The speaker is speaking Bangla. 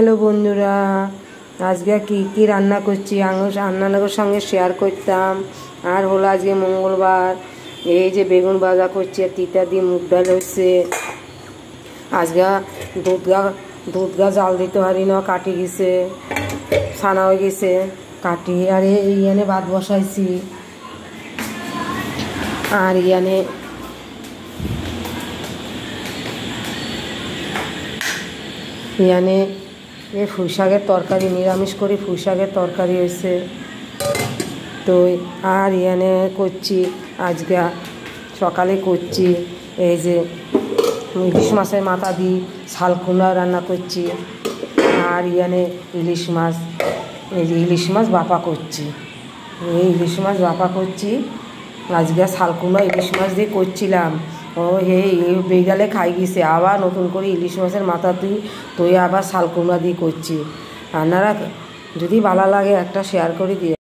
হ্যালো বন্ধুরা, আজকে কি রান্না করছি আপনাদের সঙ্গে শেয়ার করতাম। আর হলো আজকে মঙ্গলবার, এই যে বেগুন ভাজা করছি আর তিতা দিয়ে মুগ ডাল হচ্ছে। আজকে দুধ গা জাল দিতে পারি না, কাটি গেছে, ছানা হয়ে গেছে কাটি। আর ইয়ানে ভাত বসাইছি, আর ইয়ানে পুঁই শাকের তরকারি, নিরামিষ করে পুঁই শাকের তরকারি হয়েছে। তো আর ইয়ানে করছি আজকে সকালে করছি এই যে ইলিশ মাছের মাথা দিয়ে শাল কুমড়া রান্না করছি। আর ইয়ানে ইলিশ মাছ বাপা করছি। এই ইলিশ মাছ বাপা করছি আজকে, শাল কুমড়া ইলিশ মাছ দিয়ে করছিলাম। ও এই বেগালে খাই গেছে, আবার নতুন করে ইলিশ মাছের মাথা তুই আবার শাল কুমড়া দিয়ে করছি। আপনারা যদি ভালো লাগে একটা শেয়ার করে দিয়ে।